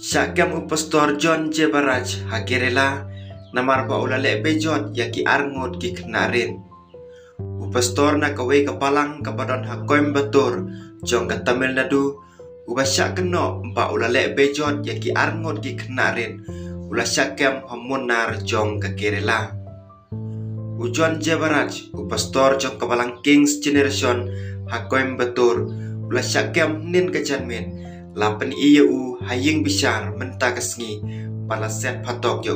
Syakam upastor John Jebaraj hakirela namar ba ulale bejot yaki arngot ki knarin. Upastor na kawai kapalang kapadon hakoim batur jong ka Tamil Nadu ubasyak keno ba ulale bejot yaki arngot ki knarin ula syakam hamunar jong ka kirela. Ujon Jebaraj upastor jong kapalang Kings Generation hakoim batur ula syakam nin kajanmin lapan iya haying bishar menta kasngi pala set patok ya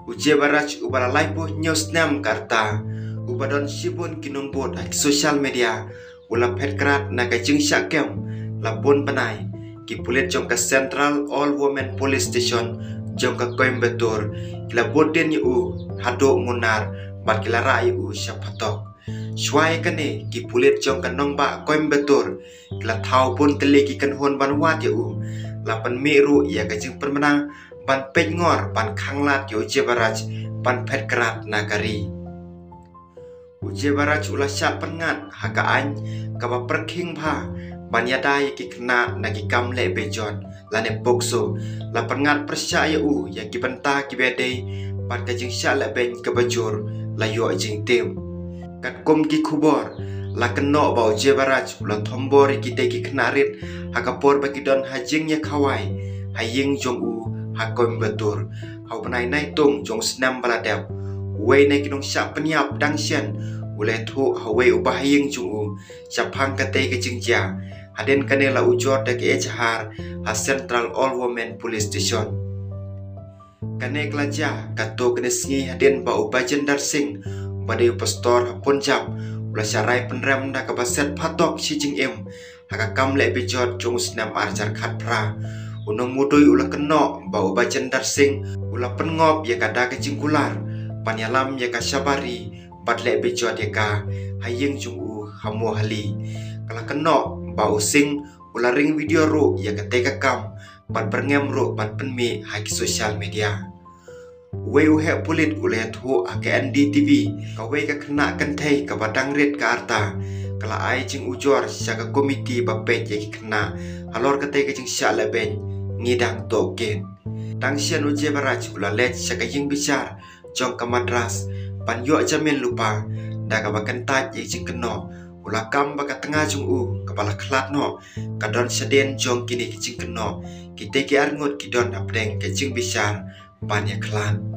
Jebaraj ubala laipo news nam karta ubadon sibun kinung bot ak social media ula petkrat na kajing syakam labon panai ki pulit jong ka Central All Women Police Station jong ka Coimbatore kila boden hado munar bat kila rai syapatok Shwai kane ki pulit jong kanong ba Coimbatore kila thau pun teleki kan hon ban wat lapan miru ya kajing permenang ban pengor ban khanglat Jebaraj ban petkrat nagari Jebaraj ula syak pengat hakaany kaba perking pha ban yadai ki kena nagi kamle bejon lane bokso lapan ngat percaya ya ki benta ki bede ban kajing syak la ben kebajur layo jing tim kat kom ki khubor la keno bau Jebaraj ula thombor ki te ki knarit hakapor bagi don hajing ya khawai haying jong ha Coimbatore hau banai nai tung jong senam baladap wei nai kinong syak peniap dang sian ulai thu hawei ubahaying jong syapang kate ke jingja haden kanela ujor de ke ejhar ha Central All Women Police Station kane klaja kato kene sngi haden ba ubajen darsing badai pastor hapon jam ula syarai penram da kabaset patok si jing haka kamle bejot jong senam arjar khat pra unong mudoi ula keno bau bajen darsing ula pengop ya kada kecing kular panyalam ya ka syabari batle bejot ya ka hayeng jung hamu hali kala keno bau sing ula ring video ro ya ka teka kam pat berngem ro pat penmi haki social media wei he pulit ule thu ake NDTV ka wei ka kena kentai ka badang red ka arta kala ai jing ujor saka komiti bapet ya kena halor ka teka jing syala ben ngidang token tangsian Jebaraj ula let saka jing bicar jong ka madras pan yo jamin lupa da ka bakan taj jing keno ula kam baka tengah jung kepala klat no kadon seden jong kini kicing keno kita ki arngot kidon apdeng kicing bicar pan ya klan